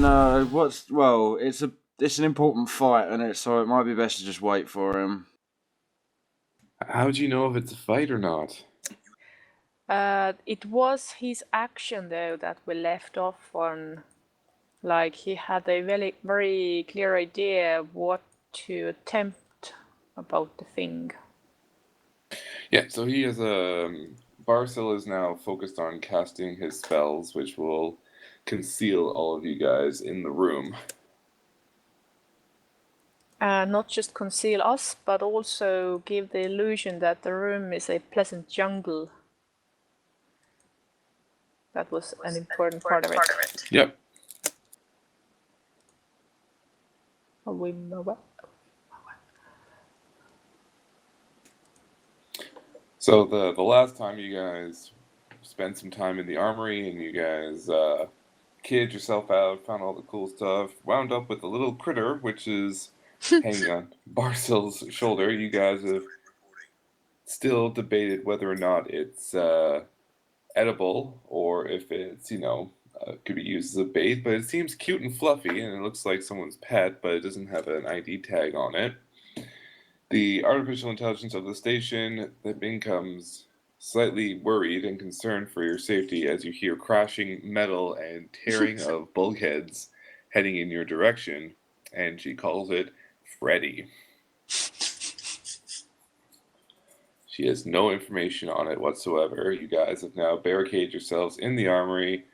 no, it's an important fight, and so it might be best to just wait for him. How do you know if it's a fight or not? It was his action, though, that we left off on. Like, he had a very, very clear idea what to attempt about the thing. Yeah, so he has Barscil is now focused on casting his spells, which will conceal all of you guys in the room. Not just conceal us, but also give the illusion that the room is a pleasant jungle. That was an important part of it. Yep. We know what? So the last time you guys spent some time in the armory and you guys kitted yourself out, found all the cool stuff, wound up with a little critter which is hanging on Barscil's shoulder. You guys have still debated whether or not it's edible or if it's, could be used as a bait, but it seems cute and fluffy and it looks like someone's pet, but it doesn't have an ID tag on it. The artificial intelligence of the station that becomes slightly worried and concerned for your safety as you hear crashing metal and tearing of bulkheads heading in your direction, and she calls it Freddy. She has no information on it whatsoever. You guys have now barricaded yourselves in the armory.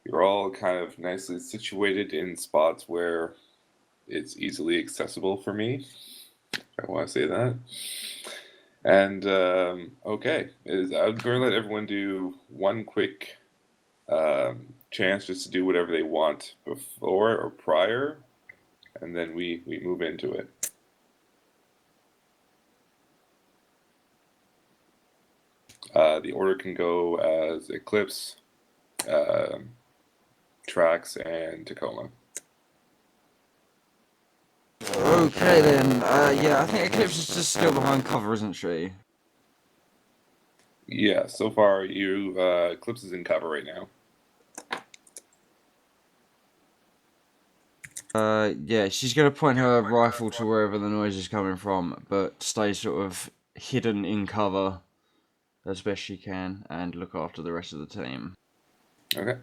You're all kind of nicely situated in spots where it's easily accessible for me. I want to say that. And, okay. I'm going to let everyone do one quick chance just to do whatever they want before or prior, and then we move into it. The order can go as Eklipse, Traxx, and Tacoma. Okay then. Yeah, I think Eklipse is just still behind cover, isn't she? Yeah, so far Eklipse is in cover right now. Yeah, she's gonna point her rifle to wherever the noise is coming from, but stay sort of hidden in cover as best she can and look after the rest of the team. Okay.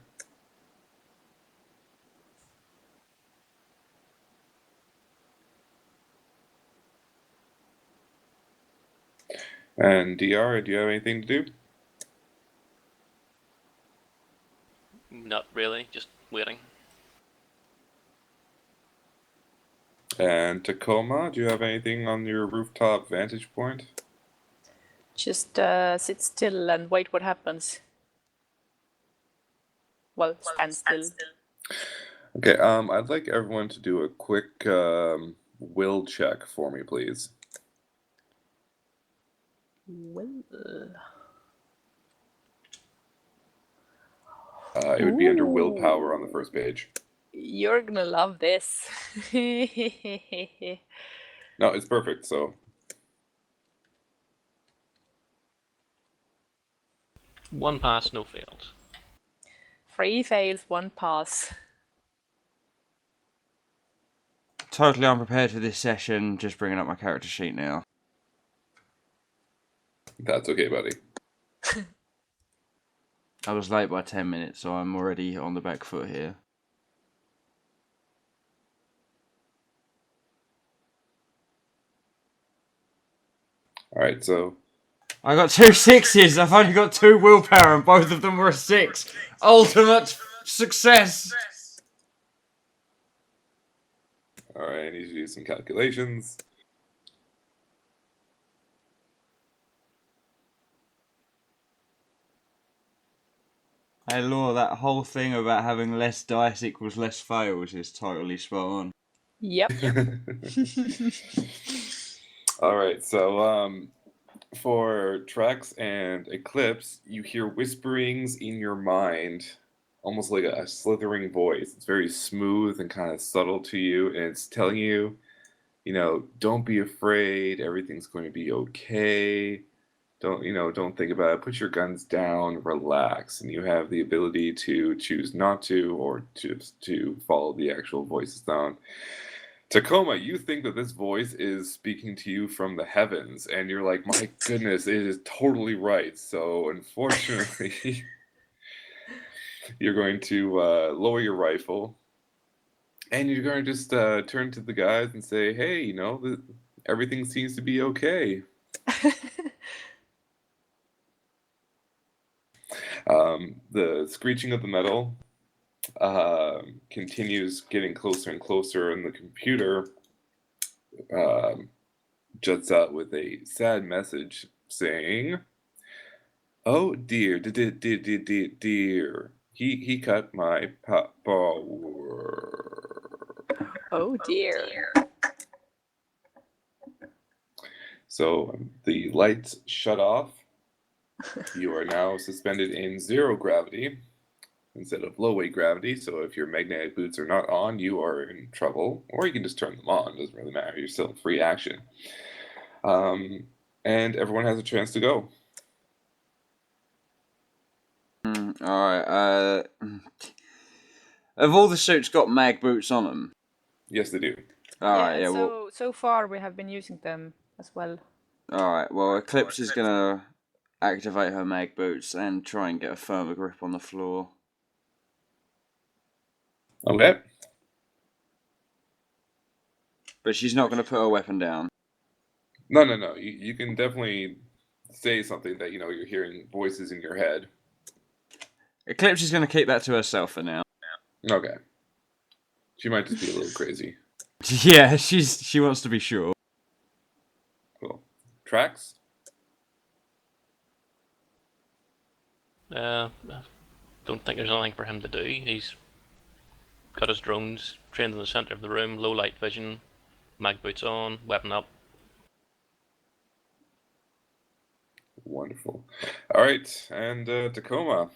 And DR, do you have anything to do? Not really, just waiting. And Tacoma, do you have anything on your rooftop vantage point? Just sit still and wait what happens. Well, stand still. Okay, I'd like everyone to do a quick will check for me, please. Well. It would be under willpower on the first page. You're gonna love this. No, it's perfect, so. One pass, no fails. 3 fails, 1 pass. Totally unprepared for this session, just bringing up my character sheet now. That's okay, buddy. I was late by 10 minutes, so I'm already on the back foot here. Alright, so. I got 2 6s, I've only got 2 willpower, and both of them were a 6. Ultimate success! Alright, I need to do some calculations. Hey Laura, that whole thing about having less dice equals less fails is totally spot on. Yep. Alright, so for Traxx and Eklipse, you hear whisperings in your mind, almost like a slithering voice. It's very smooth and kind of subtle to you, and it's telling you, don't be afraid, everything's going to be okay. don't think about it. Put your guns down, relax, and you have the ability to choose not to, or just to follow the actual voices down. Tacoma, you think that this voice is speaking to you from the heavens, and you're like, my goodness, it is totally right. So unfortunately, you're going to lower your rifle, and you're going to just turn to the guys and say, hey, everything seems to be okay. The screeching of the metal continues getting closer and closer, and the computer juts out with a sad message saying, "Oh dear, dear, he cut my power." Oh dear. So the lights shut off. You are now suspended in 0 gravity instead of low weight gravity. So if your magnetic boots are not on, you are in trouble. Or you can just turn them on. Doesn't really matter. You're still in free action. And everyone has a chance to go. Alright, have all the suits got mag boots on them? Yes, they do. Alright, yeah, well... So far we have been using them as well. Alright, well, Eklipse is gonna activate her mag boots and try and get a firmer grip on the floor. Okay. But she's not gonna put her weapon down. No. You can definitely say something that, you're hearing voices in your head. Eklipse is gonna keep that to herself for now. Okay. She might just be a little crazy. Yeah, she wants to be sure. Cool. Traxx? I don't think there's anything for him to do. He's got his drones trained in the center of the room, low light vision, mag boots on, weapon up. Wonderful. All right, and Tacoma.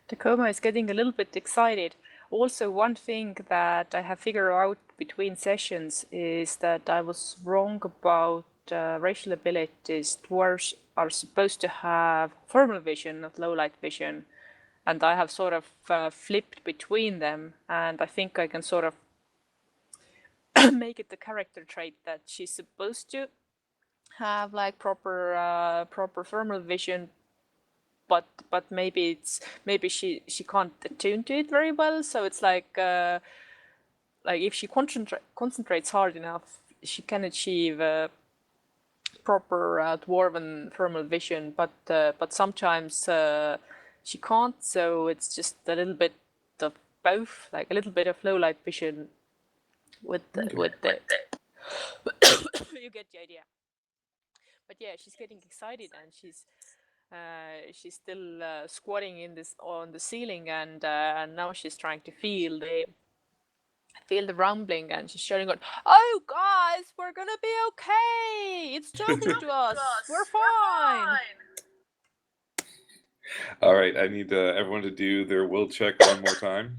Tacoma is getting a little bit excited. Also, one thing that I have figured out between sessions is that I was wrong about racial abilities. Dwarves are supposed to have thermal vision, not low light vision, and I have sort of flipped between them, and I think I can sort of make it the character trait that she's supposed to have like proper thermal vision, but maybe she can't attune to it very well. So it's like if she concentrates hard enough, she can achieve proper dwarven thermal vision. But sometimes she can't. So it's just a little bit of both, like a little bit of low light vision with the you get the idea. But yeah, she's getting excited, and she's still squatting on the ceiling, and now she's trying to feel the rumbling, and she's shouting out, "Oh guys, we're gonna be okay! It's talking to us. We're fine." All right, I need everyone to do their will check one more time.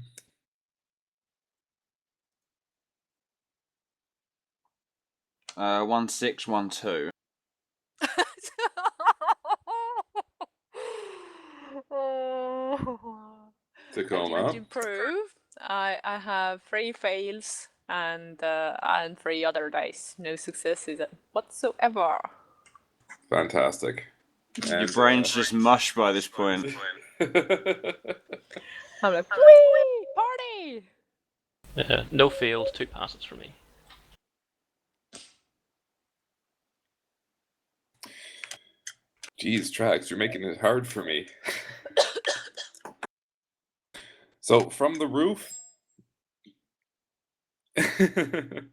Uh, 1, 6, 1, 2. I Tacoma. didn't improve. I have 3 fails and 3 other dice. No successes whatsoever. Fantastic. Your brain's just mush by this point. I'm like, whee! Party! No failed, 2 passes for me. Jeez, Traxx, you're making it hard for me. So from the roof, the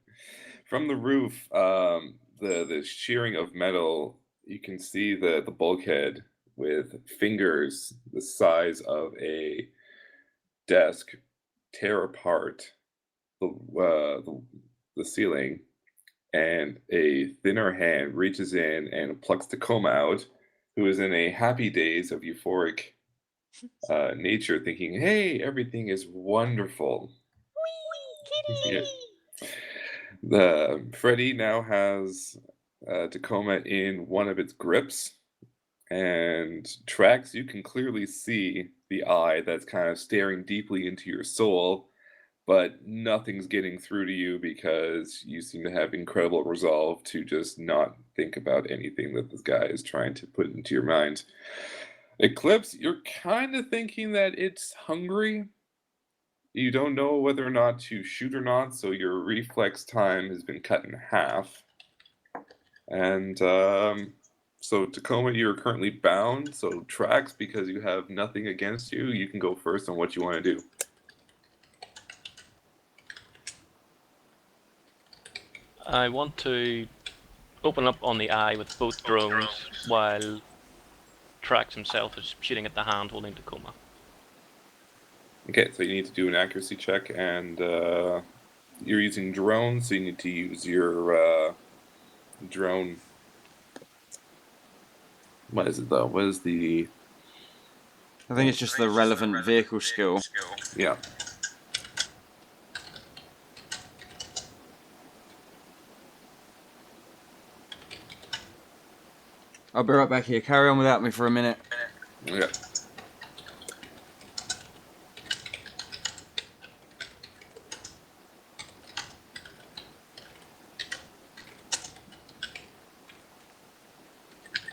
shearing of metal, you can see the bulkhead with fingers the size of a desk tear apart the ceiling, and a thinner hand reaches in and plucks Tacoma out, who is in a happy daze of euphoric nature, thinking, "Hey, everything is wonderful." Kitty! The Freddy now has Tacoma in one of its grips, And Traxx, you can clearly see the eye that's kind of staring deeply into your soul, but nothing's getting through to you because you seem to have incredible resolve to just not think about anything that this guy is trying to put into your mind. Eklipse, you're kind of thinking that it's hungry. You don't know whether or not to shoot or not, so your reflex time has been cut in half. And so Tacoma, you're currently bound. So Traxx, because you have nothing against you, you can go first on what you want to do. I want to open up on the eye with both drones while Traxx himself is shooting at the hand holding Tacoma. Okay, so you need to do an accuracy check, and you're using drones, so you need to use your drone. What is it though? What is the? I think it's just the relevant vehicle skill. Yeah. I'll be right back here. Carry on without me for a minute. Okay.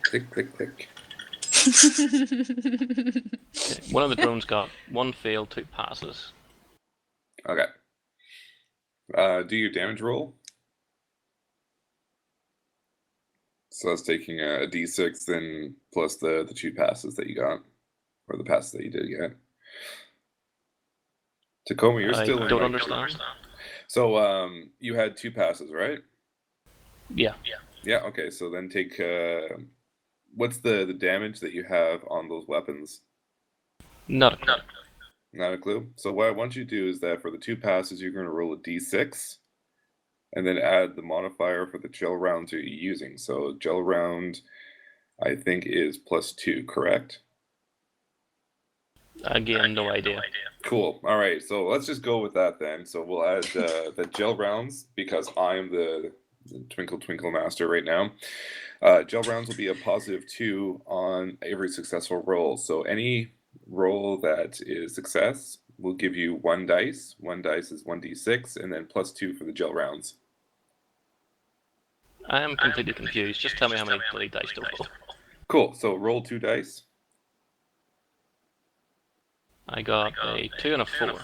Click, click, click. Okay. One of the drones got 1 fail, 2 passes. Okay. Do your damage roll. So that's taking a d6, then plus the 2 passes that you got, or the passes that you did get. Tacoma, you're still in. I don't understand. So you had 2 passes, right? Yeah. Yeah. Okay. So then take. What's the damage that you have on those weapons? Not a clue. Not a clue. So what I want you to do is that for the 2 passes, you're going to roll a d6, and then add the modifier for the gel rounds you're using. So gel round, I think, is +2, correct? Again, no idea. Cool. All right. So let's just go with that then. So we'll add the gel rounds because I'm the Twinkle Twinkle Master right now. Gel rounds will be a +2 on every successful roll. So any roll that is success will give you 1 dice. 1 dice is 1d6, and then +2 for the gel rounds. I am completely confused. Just tell me how many bloody dice to roll. Cool. So roll 2 dice. I got a 2 and a 4.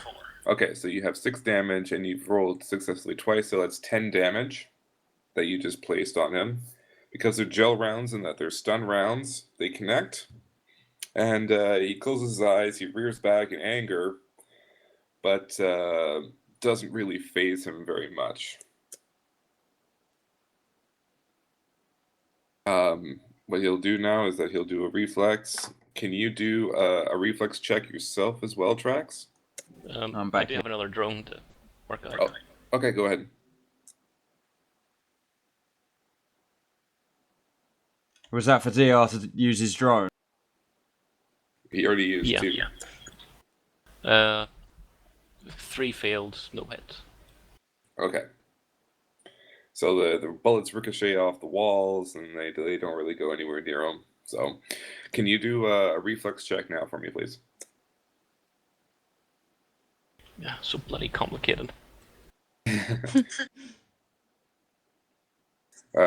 Okay, so you have 6 damage, and you've rolled successfully twice, so that's 10 damage that you just placed on him. Because they're gel rounds and that they're stun rounds, they connect. And he closes his eyes, he rears back in anger, but doesn't really faze him very much. What he'll do now is that he'll do a reflex. Can you do a reflex check yourself as well, Traxx? I'm back I do here. have another drone to work out. Oh, okay, go ahead. Was that for DR to use his drone? He already used 2. Yeah. 3 failed, no hits. Okay. So the bullets ricochet off the walls, and they don't really go anywhere near them. So, can you do a reflex check now for me, please? Yeah, so bloody complicated.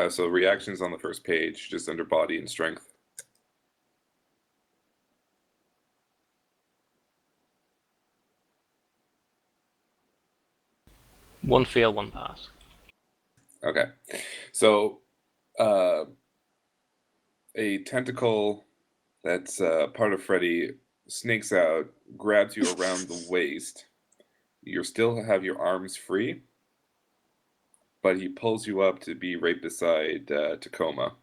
So reactions on the first page, just under body and strength. One fail, 1 pass. Okay. So a tentacle that's part of Freddy snakes out, grabs you around the waist. You still have your arms free, but he pulls you up to be right beside Tacoma.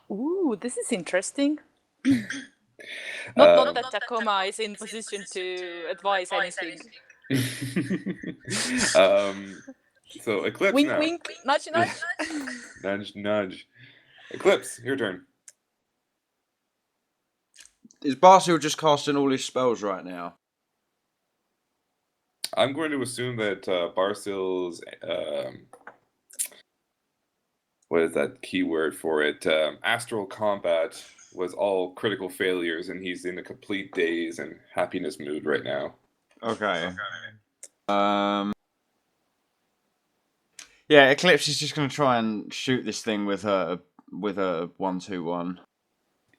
Ooh, this is interesting. Not that Tacoma is in position to advise anything. So Eklipse Wink, now. wink, nudge, nudge. Nudge, nudge. Eklipse, your turn. Is Barscil just casting all his spells right now? I'm going to assume that Barscil's what is that keyword for it? Astral combat was all critical failures, and he's in a complete daze and happiness mood right now. Okay. Yeah, Eklipse is just going to try and shoot this thing with a 1-2-1.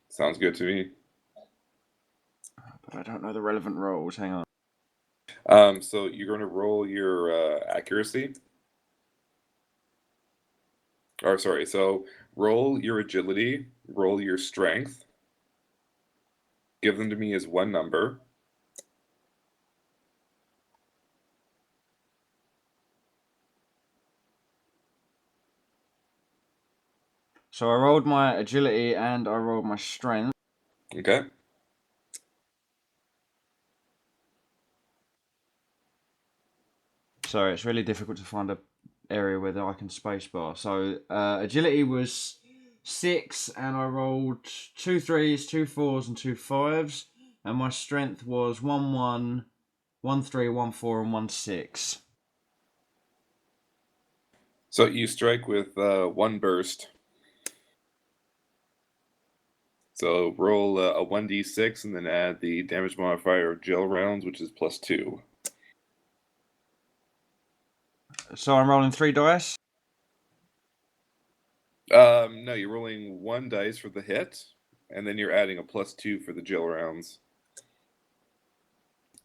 Sounds good to me. But I don't know the relevant rolls. Hang on. So you're going to roll your accuracy. Or sorry, so roll your agility, roll your strength. Give them to me as one number. So I rolled my agility and I rolled my strength. Okay. Sorry, it's really difficult to find a area where I can spacebar. So agility was 6, and I rolled 2 3s, 2 4s, and 2 5s, and my strength was 1-1, 1-3, 1-4, and 1-6. So you strike with one burst. So roll a 1d6 and then add the damage modifier of gel rounds, which is +2. So I'm rolling 3 dice. No, you're rolling 1 dice for the hit, and then you're adding a +2 for the gel rounds.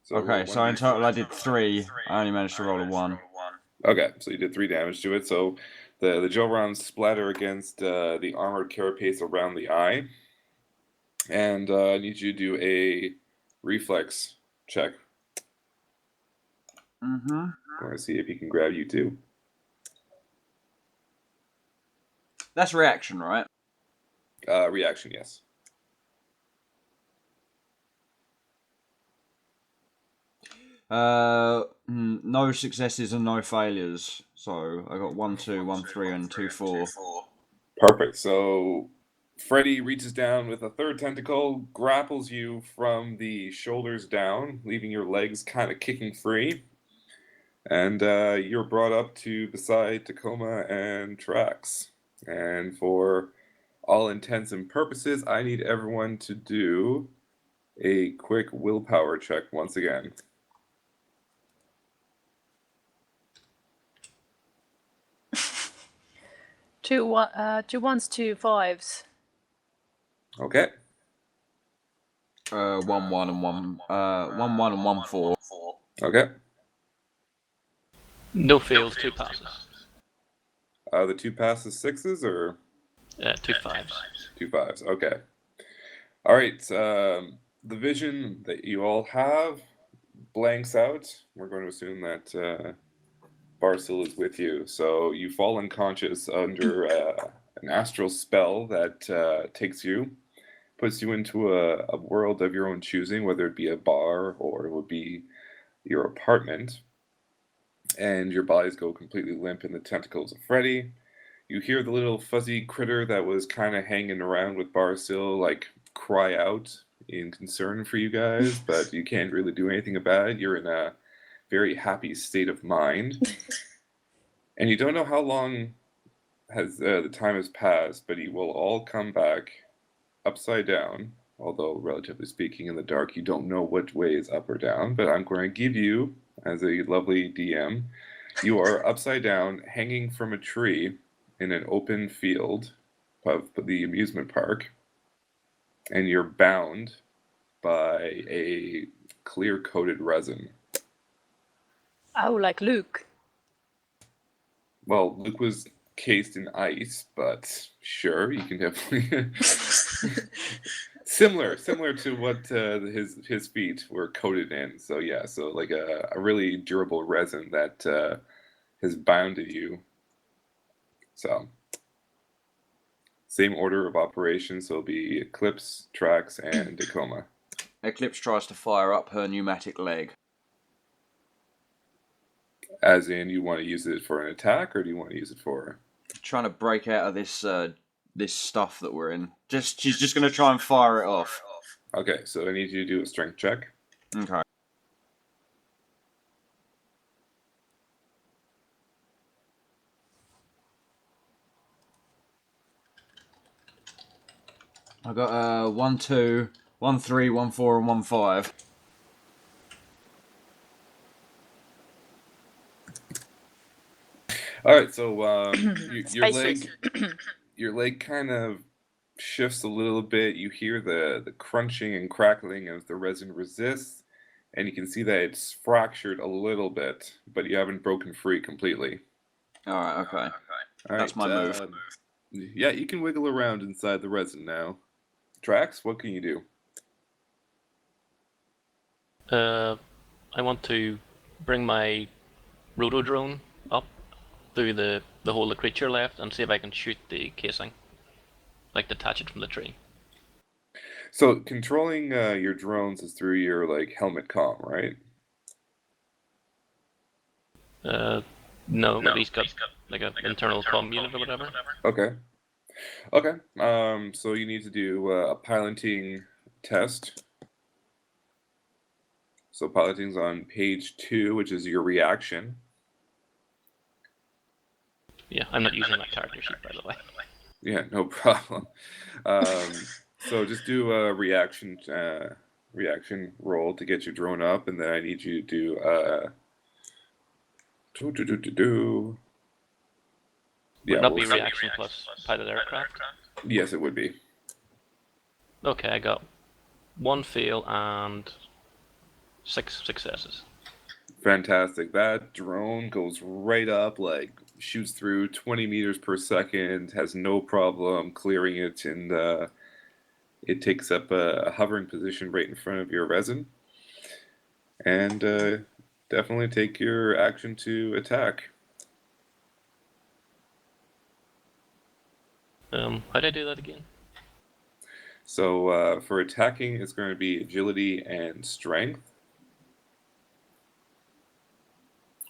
So Okay, so in total I did 3. I only managed to roll a 1. Okay, so you did 3 damage to it. So the gel rounds splatter against the armored carapace around the eye. And I need you to do a reflex check. Mm-hmm. I want to see if he can grab you too. That's reaction, right? Reaction, yes. No successes and no failures. So I got 1 2, 1 3, and 2 4. Perfect. So Freddy reaches down with a third tentacle, grapples you from the shoulders down, leaving your legs kind of kicking free. And you're brought up to beside Tacoma and Traxx. And for all intents and purposes, I need everyone to do a quick willpower check once again. 2 1s, 2 5s. Okay. 1 1 and 1 1 and 1 4. Okay. No fails, 2 passes. The 2 passes 6s or 2 5s. 2 5s? Okay. All right. The vision that you all have blanks out. We're going to assume that Barscil is with you. So you fall unconscious under an astral spell that takes you, puts you into a world of your own choosing, whether it be a bar or it would be your apartment. And your bodies go completely limp in the tentacles of Freddy. You hear the little fuzzy critter that was kind of hanging around with Barscil, like, cry out in concern for you guys, but you can't really do anything about it. You're in a very happy state of mind. And you don't know how long has the time has passed, but you will all come back upside down. Although, relatively speaking, in the dark, you don't know which way is up or down. But I'm going to give you, as a lovely DM, you are upside down, hanging from a tree in an open field of the amusement park, and you're bound by a clear-coated resin. Oh, like Luke. Well, Luke was cased in ice, but sure, you can definitely similar to what his feet were coated in. So yeah, so like a really durable resin that has bounded you. So same order of operations. So it'll be Eklipse, Traxx, and Tacoma. Eklipse tries to fire up her pneumatic leg. As in, you want to use it for an attack, or do you want to use it for? Trying to break out of this this stuff that we're in. She's just going to try and fire it off. Okay, so I need you to do a strength check. Okay. I got 1, 2, 1, 3, 1, 4, and 1, 5. All right, so your Space leg kind of shifts a little bit. You hear the crunching and crackling as the resin resists, and you can see that it's fractured a little bit, but you haven't broken free completely. All right, okay. All That's right, my move. Yeah, you can wiggle around inside the resin now. Traxx, what can you do? I want to bring my rotodrone up through the hole the creature left and see if I can shoot the casing, like detach it from the tree. So controlling your drones is through your like helmet comm, right? No, but he's got like an internal comm unit or whatever. Okay. Okay. So you need to do a piloting test. So piloting's on page 2, which is your reaction. Yeah, I'm not using that character sheet, by the way. Yeah, no problem. So just do a reaction roll to get your drone up, and then I need you to do. Would not be reaction plus pilot aircraft? Yes, it would be. Okay, I got 1 fail and 6 successes. Fantastic. That drone goes right up, like shoots through 20 meters per second, has no problem clearing it, and it takes up a hovering position right in front of your resin. And definitely take your action to attack. How did I do that again? So for attacking, it's going to be agility and strength.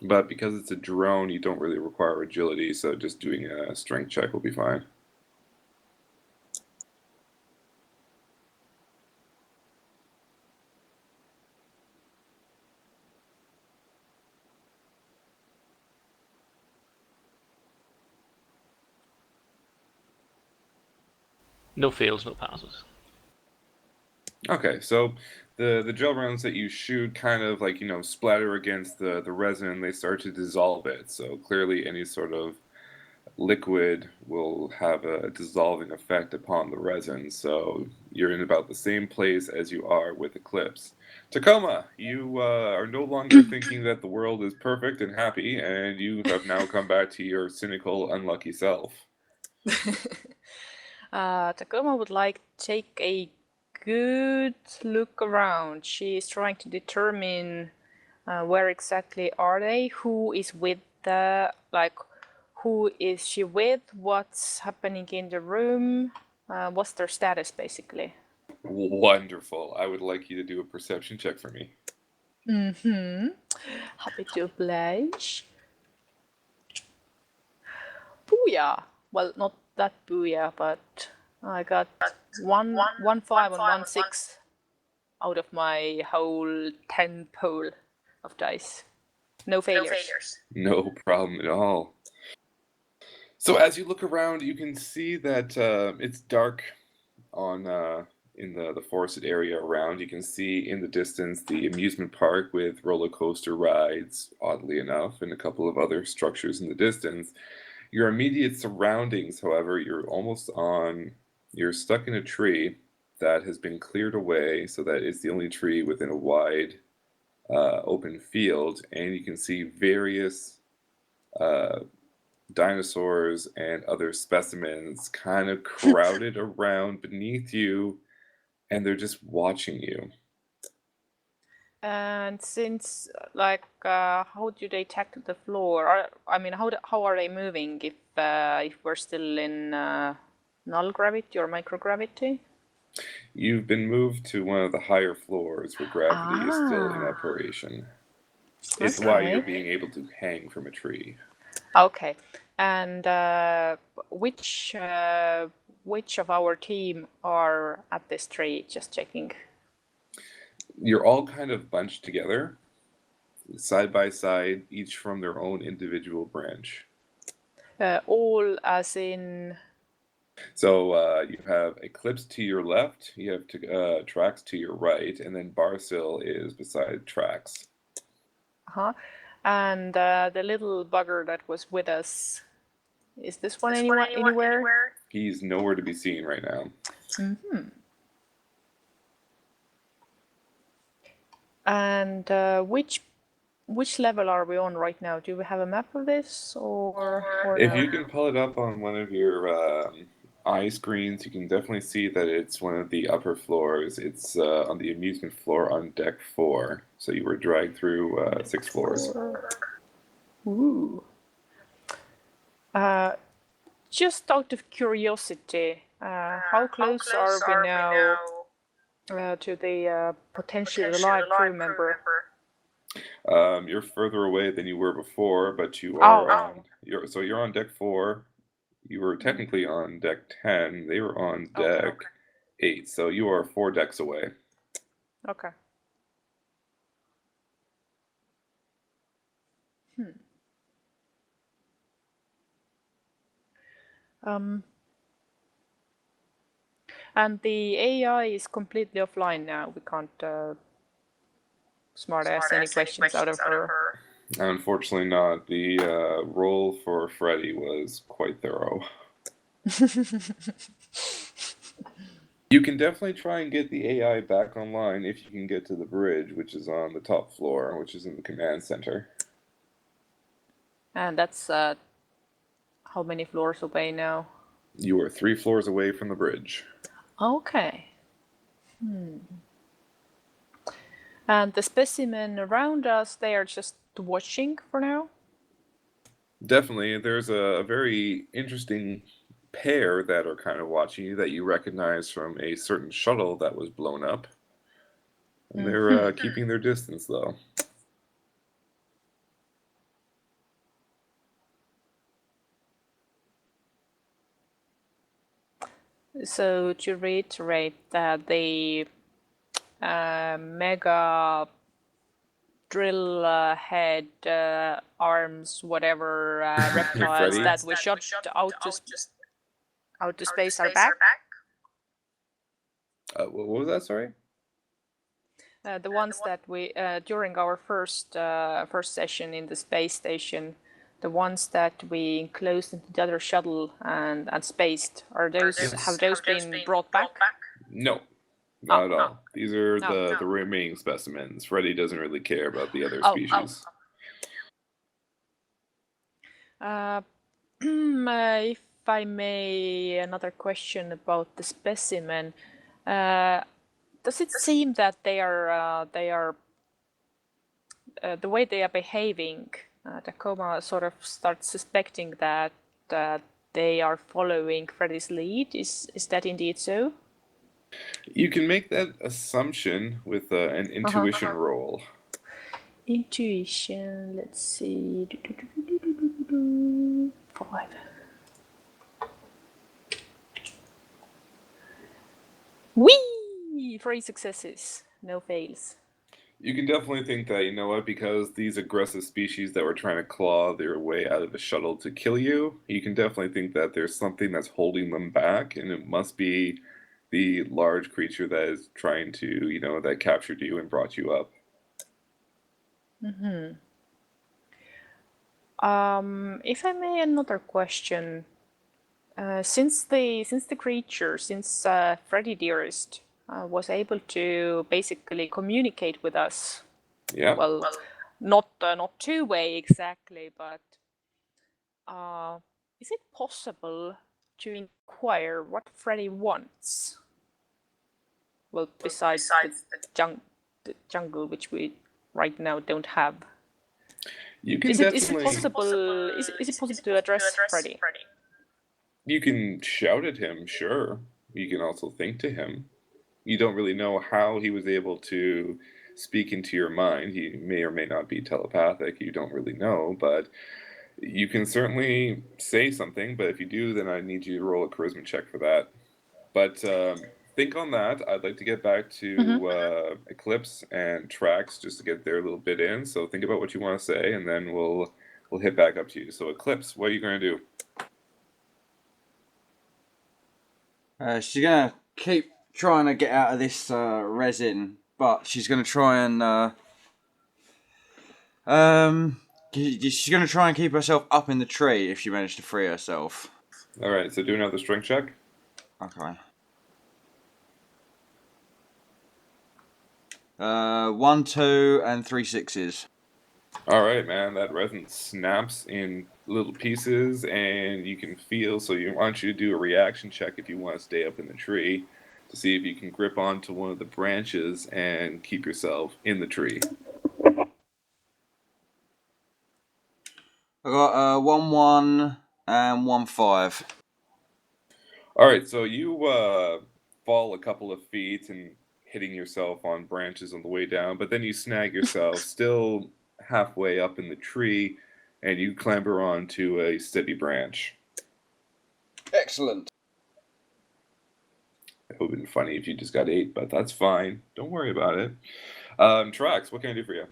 But because it's a drone, you don't really require agility, so just doing a strength check will be fine. No fails, no passes. Okay, so the gel rounds that you shoot kind of like, splatter against the resin, they start to dissolve it. So clearly any sort of liquid will have a dissolving effect upon the resin. So you're in about the same place as you are with Eklipse. Tacoma, you are no longer thinking that the world is perfect and happy, and you have now come back to your cynical, unlucky self. Tacoma would like to take a good look around. She is trying to determine where exactly are they, who is with the, who is she with, what's happening in the room, what's their status basically. Wonderful. I would like you to do a perception check for me. Happy to oblige. Booyah! Well, not that booyah, but I got one 5 and 1 6 out of my whole 10 pool of dice. No failures. No problem at all. So as you look around, you can see that it's dark on in the forested area around. You can see in the distance the amusement park with roller coaster rides, oddly enough, and a couple of other structures in the distance. Your immediate surroundings, however, you're stuck in a tree that has been cleared away so that it's the only tree within a wide open field, and you can see various dinosaurs and other specimens kind of crowded around beneath you, and they're just watching you. And since, how do they tackle the floor? How are they moving if we're still in null gravity or microgravity? You've been moved to one of the higher floors where gravity is still in operation. It's why you're being able to hang from a tree. Okay. And which of our team are at this tree? Just checking. You're all kind of bunched together, side by side, each from their own individual branch. All as in So you have Eklipse to your left, you have Traxx to your right, and then Barscil is beside Traxx. Uh-huh. And the little bugger that was with us, is this one anywhere? He's nowhere to be seen right now. Mm-hmm. And which level are we on right now? Do we have a map of this, or If no? you can pull it up on one of your eye screens, you can definitely see that it's one of the upper floors. It's on the amusement floor on deck 4. So you were dragged through 6 floors. Ooh. Just out of curiosity, how close are we now to the potentially alive crew member? You're further away than you were before, but you are on. You're on deck 4. You were technically on deck 10. They were on deck 8. So you are 4 decks away. Okay. And the AI is completely offline now. We can't smart ask any questions out of her. Unfortunately, not. The roll for Freddy was quite thorough. You can definitely try and get the AI back online if you can get to the bridge, which is on the top floor, which is in the command center. And that's how many floors away now? You are 3 floors away from the bridge. Okay. And the specimen around us, they are just watching for now? Definitely, there's a very interesting pair that are kind of watching you that you recognize from a certain shuttle that was blown up. And they're keeping their distance, though. So to reiterate that the mega drill head arms whatever reptiles Freddy? that we shot out to space are back. What was that, sorry? The ones that we during our first session in the space station, the ones that we enclosed into the other shuttle and spaced, have those been brought back? No, not at all. These are the remaining specimens. Freddy doesn't really care about the other species. If I may, another question about the specimen. Does it seem that they are the way they are behaving? Tacoma sort of starts suspecting that they are following Freddy's lead. Is that indeed so? You can make that assumption with an intuition roll. Intuition, let's see. 5. Whee! 3 successes, no fails. You can definitely think that, you know what, because these aggressive species that were trying to claw their way out of the shuttle to kill you, you can definitely think that there's something that's holding them back, and it must be the large creature that is trying to, you know, that captured you and brought you up. If I may, another question. Since Freddy Dearest was able to basically communicate with us. Yeah. Well, not two-way exactly, but is it possible to inquire what Freddy wants? Well, besides the jungle, which we right now don't have. You can Is definitely. it possible? Is it possible to address Freddy? You can shout at him, sure. You can also think to him. You don't really know how he was able to speak into your mind. He may or may not be telepathic. You don't really know, but you can certainly say something. But if you do, then I need you to roll a charisma check for that. But think on that. I'd like to get back to Eklipse and Traxx just to get their little bit in. So think about what you want to say, and then we'll hit back up to you. So Eklipse, what are you going to do? She's gonna keep trying to get out of this resin, but she's gonna try and she's gonna try and keep herself up in the tree if she managed to free herself. All right, so do another strength check. Okay. 1, 2, and 3 6s. All right, man. That resin snaps in little pieces, and you can feel. So I want you to do a reaction check if you want to stay up in the tree to see if you can grip onto one of the branches and keep yourself in the tree. I got 1, 1, and 1, 5. All right, so you fall a couple of feet and hitting yourself on branches on the way down, but then you snag yourself still halfway up in the tree, and you clamber onto a steady branch. Excellent. It would have been funny if you just got 8, but that's fine. Don't worry about it. Traxx, what can I do for you?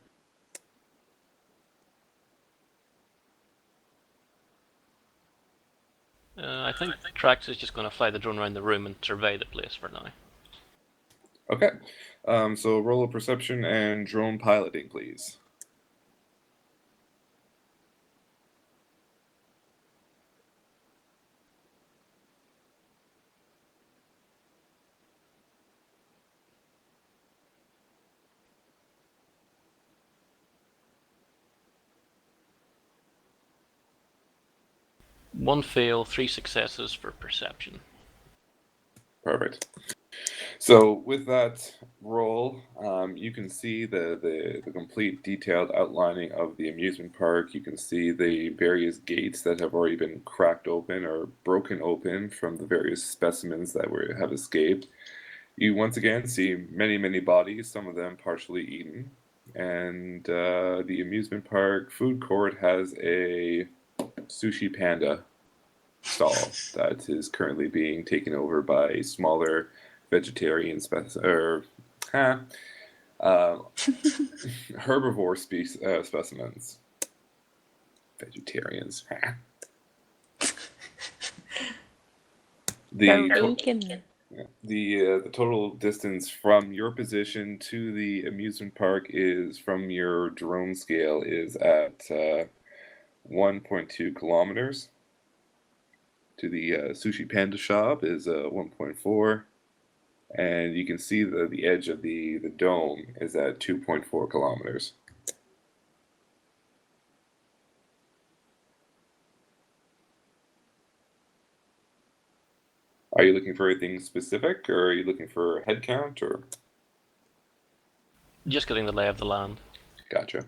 I think Traxx is just going to fly the drone around the room and survey the place for now. Okay. So roll a perception and drone piloting, please. One fail, 3 successes for perception. Perfect. So with that roll, you can see the complete detailed outlining of the amusement park. You can see the various gates that have already been cracked open or broken open from the various specimens that have escaped. You once again see many, many bodies, some of them partially eaten. And the amusement park food court has a sushi panda stall that is currently being taken over by smaller vegetarian herbivore specimens. Vegetarians. The total distance from your position to the amusement park is, from your drone scale, is at 1.2 kilometers. To the sushi panda shop is 1.4, and you can see the edge of the dome is at 2.4 kilometers. Are you looking for anything specific, or are you looking for head count, or? Just getting the lay of the land. Gotcha.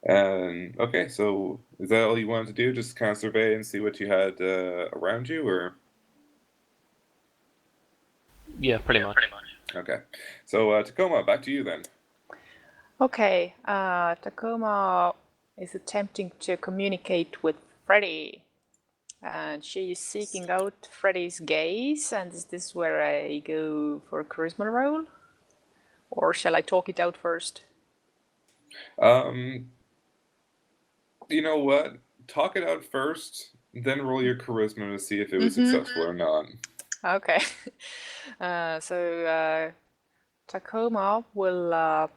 And okay, so is that all you wanted to do? Just kind of survey and see what you had around you, or? Yeah, pretty much. Okay, so Tacoma, back to you then. Okay, Tacoma is attempting to communicate with Freddy, and she is seeking out Freddy's gaze. And is this where I go for a charisma roll, or shall I talk it out first? You know what? Talk it out first, then roll your charisma to see if it was successful or not. Okay. So Tacoma will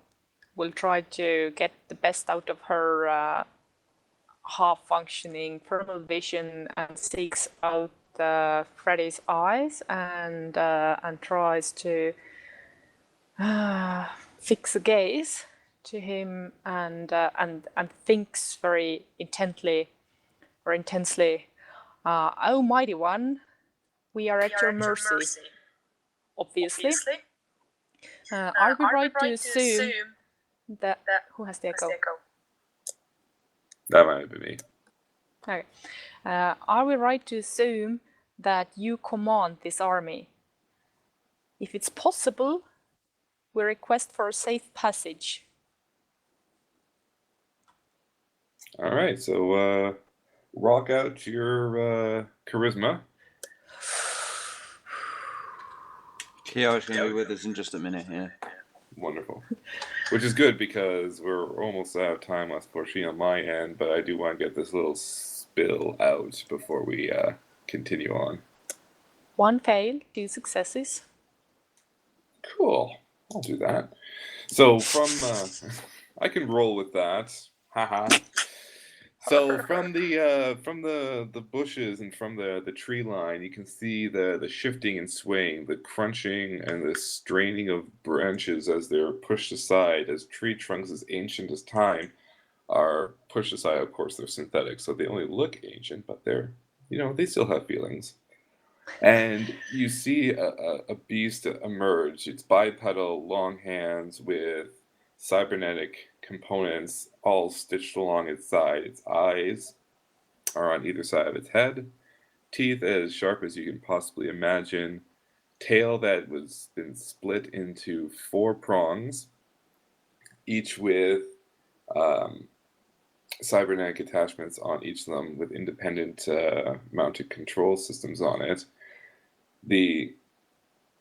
try to get the best out of her half-functioning thermal vision and seeks out Freddy's eyes and tries to fix a gaze to him and thinks very intently or intensely. Oh, mighty one, we are at your mercy. Obviously. Are we right to assume that who has the echo? That might be me. Okay. Are we right to assume that you command this army? If it's possible, we request for a safe passage. All right, so rock out your charisma. Kyo's going to be with us in just a minute here. Wonderful. Which is good because we're almost out of time, unfortunately, on my end, but I do want to get this little spill out before we continue on. 1 fail, 2 successes. Cool. I'll do that. So from I can roll with that. Haha. So from the bushes and from the tree line, you can see the shifting and swaying, the crunching and the straining of branches as they're pushed aside, as tree trunks as ancient as time are pushed aside. Of course, they're synthetic, so they only look ancient, but they're, they still have feelings. And you see a beast emerge. It's bipedal, long hands with cybernetic components all stitched along its side. Its eyes are on either side of its head, teeth as sharp as you can possibly imagine, tail that was been split into 4 prongs, each with cybernetic attachments on each of them with independent mounted control systems on it. The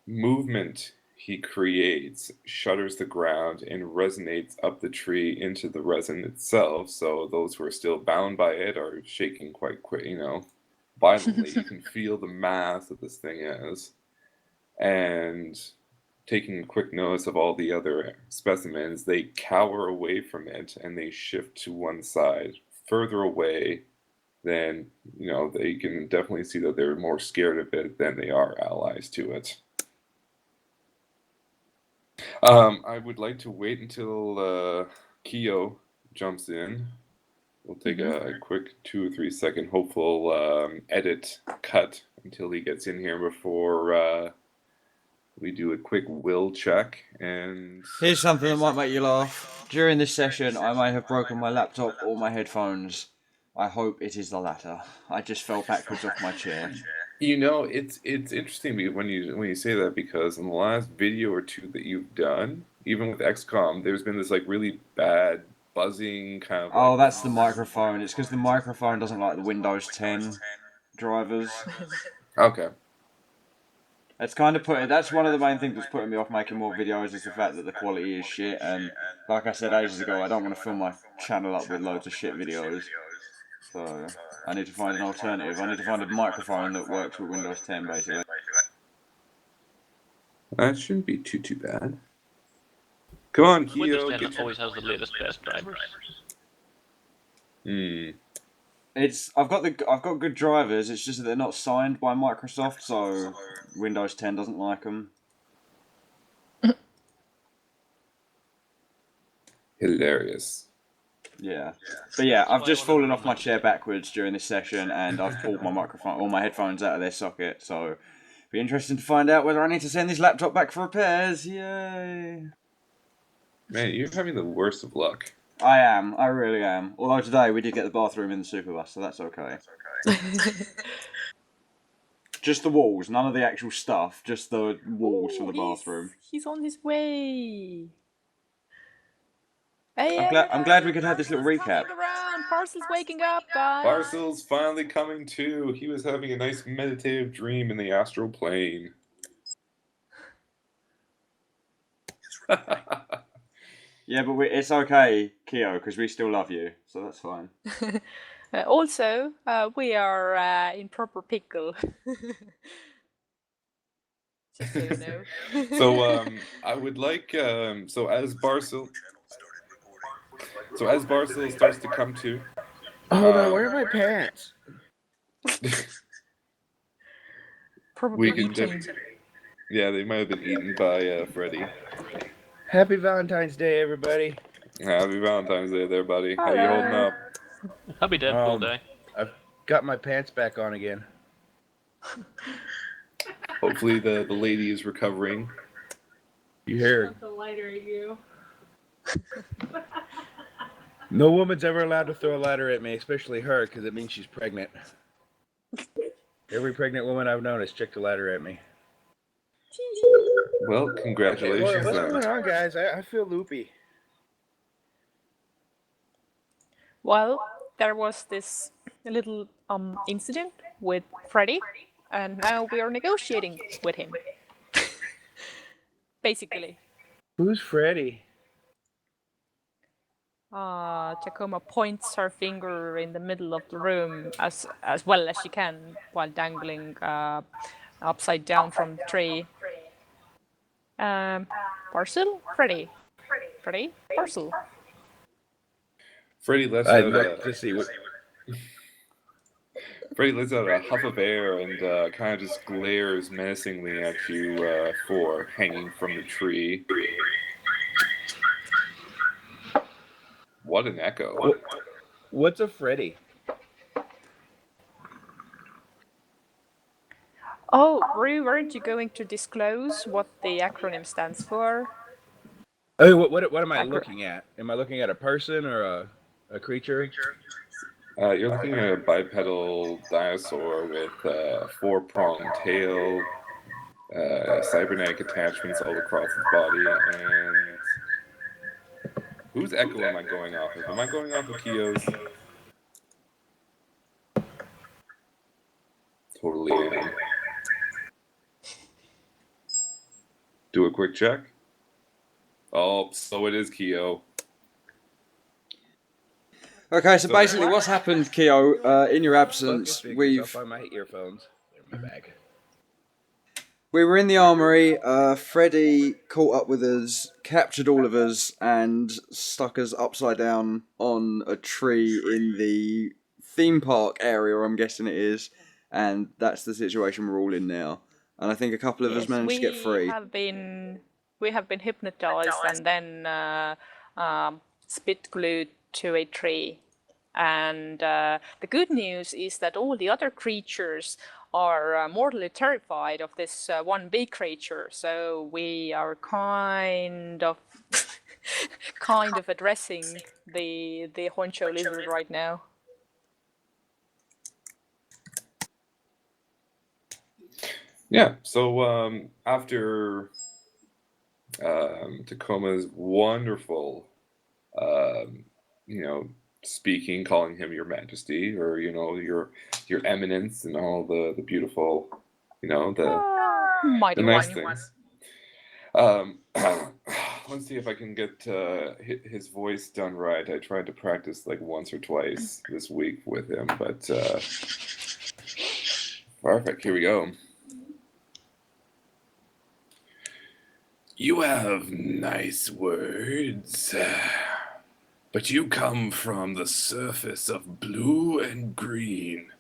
movement he creates shudders the ground and resonates up the tree into the resin itself, so those who are still bound by it are shaking quite quick, violently. You can feel the mass that this thing is. And taking a quick notice of all the other specimens, they cower away from it and they shift to one side, further away than, they can definitely see that they're more scared of it than they are allies to it. I would like to wait until Keo jumps in. We'll take a quick 2 or 3 second hopeful edit cut until he gets in here before we do a quick will check. And here's something that might make you laugh. During this session, I may have broken my laptop or my headphones. I hope it is the latter. I just fell backwards off my chair. It's interesting when you say that, because in the last video or 2 that you've done, even with XCOM, there's been this really bad buzzing kind of. Oh, that's the microphone. It's because the microphone doesn't like the Windows 10 drivers. Okay. It's kind of that's one of the main things that's putting me off making more videos, is the fact that the quality is shit. And like I said ages ago, I don't want to fill my channel up with loads of shit videos. So I need to find an alternative. I need to find a microphone that works with Windows 10, basically. That shouldn't be too bad. Come on, Keo. Windows 10 always has the latest best drivers. I've got good drivers. It's just that they're not signed by Microsoft, so Windows 10 doesn't like them. Hilarious. Yeah. But yeah, I've just fallen off my chair backwards during this session, and I've pulled my microphone, all my headphones out of their socket, so it'll be interesting to find out whether I need to send this laptop back for repairs. Yay. Man, you're having the worst of luck. I am. I really am. Although today we did get the bathroom in the superbus, so that's okay. Just the walls, none of the actual stuff, just the walls for the bathroom. He's on his way. I'm glad we could have this little recap. Barscil's waking up, guys. Barscil's finally coming to. He was having a nice meditative dream in the astral plane. Yeah, but it's okay, Keo, because we still love you, so that's fine. Also, we are in proper pickle. Just so you know. So I would like so as Barscil starts to come to. Hold on, where are my pants? Probably We can eating. Yeah, they might have been eaten by Freddy. Happy Valentine's Day, everybody. Happy Valentine's Day there, buddy. How you holding up? Happy Deadpool Day. I've got my pants back on again. Hopefully the lady is recovering. You heard. The lighter at you. No woman's ever allowed to throw a ladder at me, especially her, because it means she's pregnant. Every pregnant woman I've known has checked a ladder at me. Well, congratulations. What's going on, guys? I feel loopy. Well, there was this little incident with Freddy, and now we are negotiating with him. Basically. Who's Freddy? Tacoma points her finger in the middle of the room as well as she can while dangling upside down from the tree. Barscil? Freddy? Barscil? Freddy lets I'd out like to see what. Freddy lets out a huff of air and kind of just glares menacingly at you for hanging from the tree. What an echo. What's a Freddy? Oh, weren't you going to disclose what the acronym stands for? Oh, what am I looking at? Am I looking at a person or a creature? You're looking at a bipedal dinosaur with a four-pronged tail, cybernetic attachments all across its body, and... Whose echo am I going off of? Am I going off of Kyo's? Totally am. Do a quick check. Oh, so it is Kyo. Okay, so basically what's happened, Kyo, in your Focus absence, figures. I'll find my earphones. They're in my bag. we were in the armory, Freddy caught up with us, captured all of us, and stuck us upside down on a tree in the theme park area, I'm guessing it is, and that's the situation we're all in now. And I think a couple of us managed to get free. We have been hypnotized and then spit glued to a tree. And the good news is that all the other creatures are mortally terrified of this one big creature. So we are kind of addressing the honcho lizard right now. Yeah, so after Tacoma's wonderful, speaking, calling him Your Majesty, or your Eminence, and all the beautiful, Mighty the nice one. things. Let's see if I can get his voice done right. I tried to practice like once or twice this week with him, but perfect. Here we go. You have nice words, but you come from the surface of blue and green,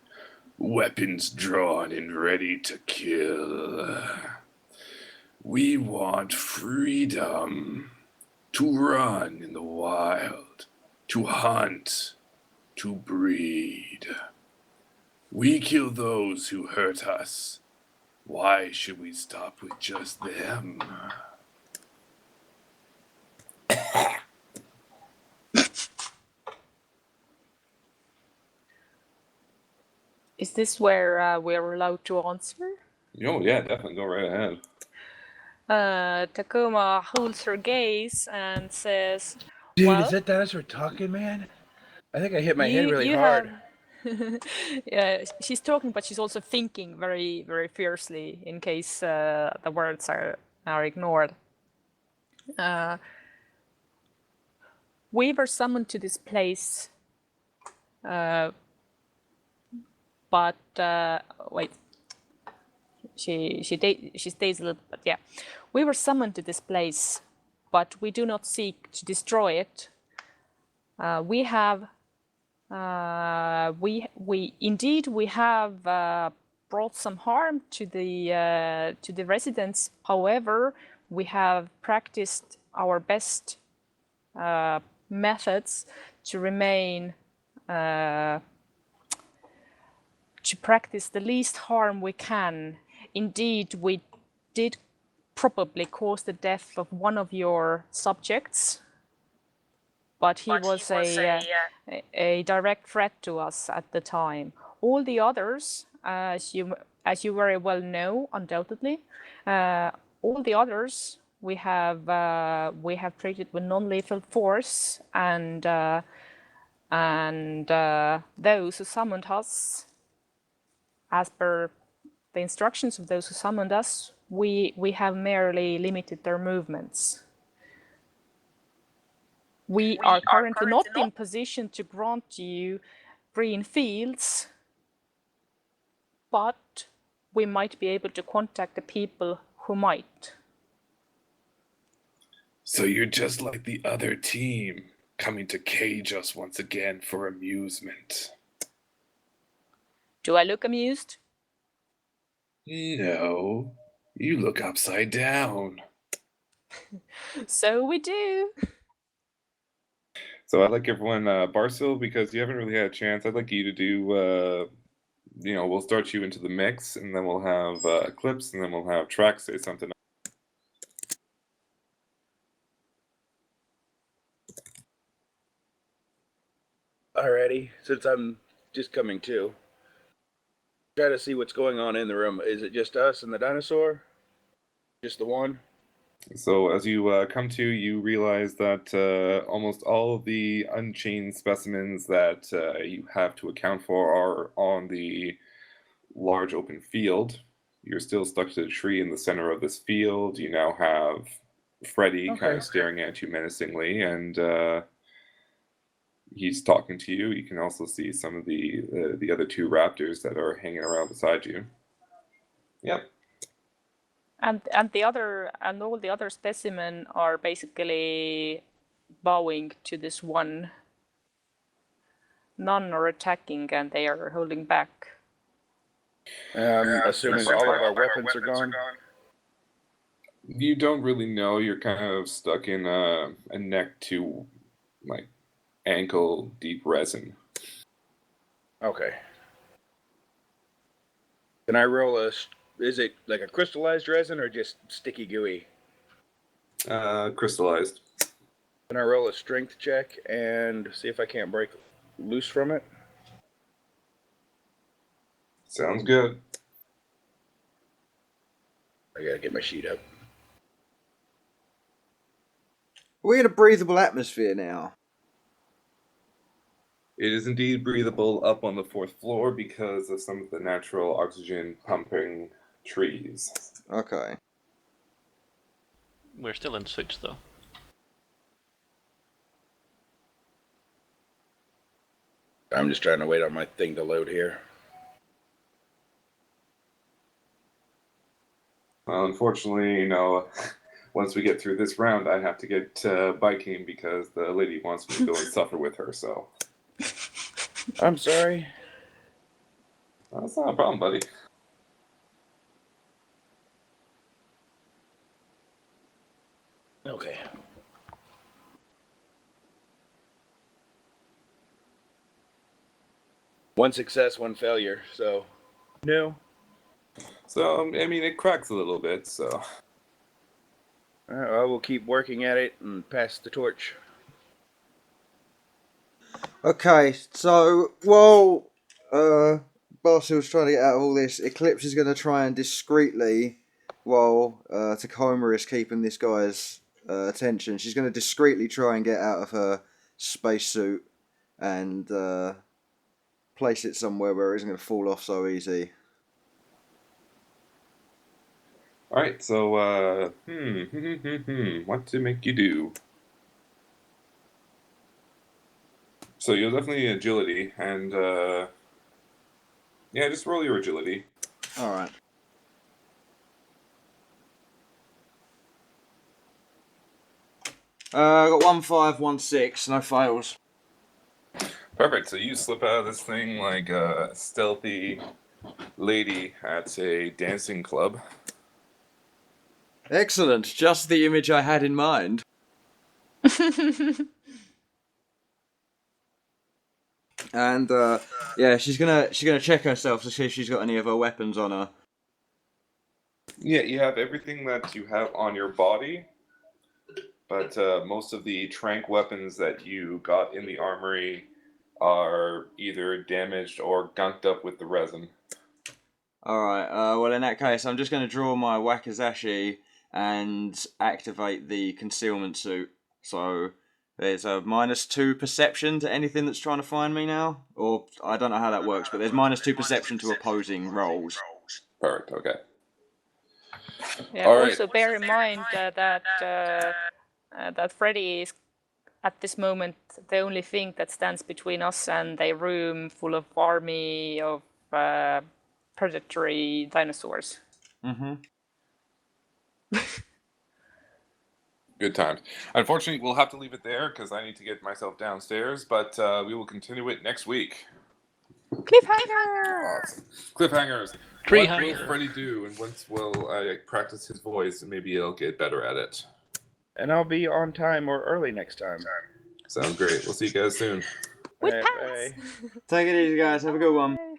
weapons drawn and ready to kill. We want freedom, to run in the wild, to hunt, to breed. We kill those who hurt us. Why should we stop with just them? Is this where we're allowed to answer? Oh, yeah, definitely. Go right ahead. Tacoma holds her gaze and says, Dude, well, is that dinosaur talking, man? I think I hit my head really hard. Yeah, she's talking, but she's also thinking very, very fiercely in case the words are ignored. We were summoned to this place, but wait. She stays a little bit. Yeah, we were summoned to this place, but we do not seek to destroy it. We have brought some harm to the residents. However, we have practiced our best methods to remain to practice the least harm we can. Indeed, we did probably cause the death of one of your subjects, but he was a direct threat to us at the time. All the others, as you very well know, undoubtedly, all the others we have treated with non-lethal force, and those who summoned us, as per the instructions of those who summoned us, we have merely limited their movements. We are currently not in position to grant you green fields, but we might be able to contact the people who might. So you're just like the other team, coming to cage us once again for amusement. Do I look amused? No, you look upside down. So we do. So I'd like everyone, Barscil, because you haven't really had a chance, I'd like you to do, we'll start you into the mix, and then we'll have Eklipse, and then we'll have Traxx say something. Alrighty, since I'm just coming to, try to see what's going on in the room. Is it just us and the dinosaur? Just the one? So as you come to, you realize that almost all of the unchained specimens that you have to account for are on the large open field. You're still stuck to the tree in the center of this field. You now have Freddy kind of staring at you menacingly, and he's talking to you. You can also see some of the other two raptors that are hanging around beside you. Yep. And all the other specimen are basically bowing to this one. None are attacking, and they are holding back. Assuming all of our weapons are gone. You don't really know. You're kind of stuck in a neck to like ankle deep resin. Okay. Can I roll is it like a crystallized resin or just sticky gooey? Crystallized. Can I roll a strength check and see if I can't break loose from it? Sounds good. I gotta get my sheet up. We're in a breathable atmosphere now. It is indeed breathable up on the 4th floor because of some of the natural oxygen pumping trees. Okay. We're still in suits, though. I'm just trying to wait on my thing to load here. Well, unfortunately, once we get through this round, I have to get biking because the lady wants me to go and suffer with her, so... I'm sorry. That's not a problem, buddy. Okay. One success, one failure, so... No. So, I mean, it cracks a little bit, so... I will keep working at it and pass the torch. Okay, so while Barscil's trying to get out of all this, Eklipse is going to try and discreetly, while Tacoma is keeping this guy's attention, she's going to discreetly try and get out of her spacesuit and place it somewhere where it isn't going to fall off so easy. Alright, so, what to make you do? So you'll definitely need agility, and, yeah, just roll your agility. Alright. I got 1, 5, 1, 6, no fails. Perfect, so you slip out of this thing like a stealthy lady at a dancing club. Excellent, just the image I had in mind. And yeah, she's gonna check herself to see if she's got any of her weapons on her. Yeah, you have everything that you have on your body, but most of the tranq weapons that you got in the armory are either damaged or gunked up with the resin. Alright, well in that case, I'm just going to draw my Wakizashi and activate the concealment suit. So there's a -2 perception to anything that's trying to find me now. Or, I don't know how that works, but there's -2 perception to opposing rolls. Perfect, okay. Yeah, All right. also bear in mind that Freddy is at this moment, the only thing that stands between us and a room full of army of predatory dinosaurs. Mm-hmm. Good times. Unfortunately, we'll have to leave it there because I need to get myself downstairs, but we will continue it next week. Cliffhanger! Awesome. Cliffhangers. Tree What will hanger. Freddy do, and once will I practice his voice, and maybe he'll get better at it. And I'll be on time or early next time. Sounds great. We'll see you guys soon. With Alright, pants! bye. Take it easy, guys. Have a good one. Bye.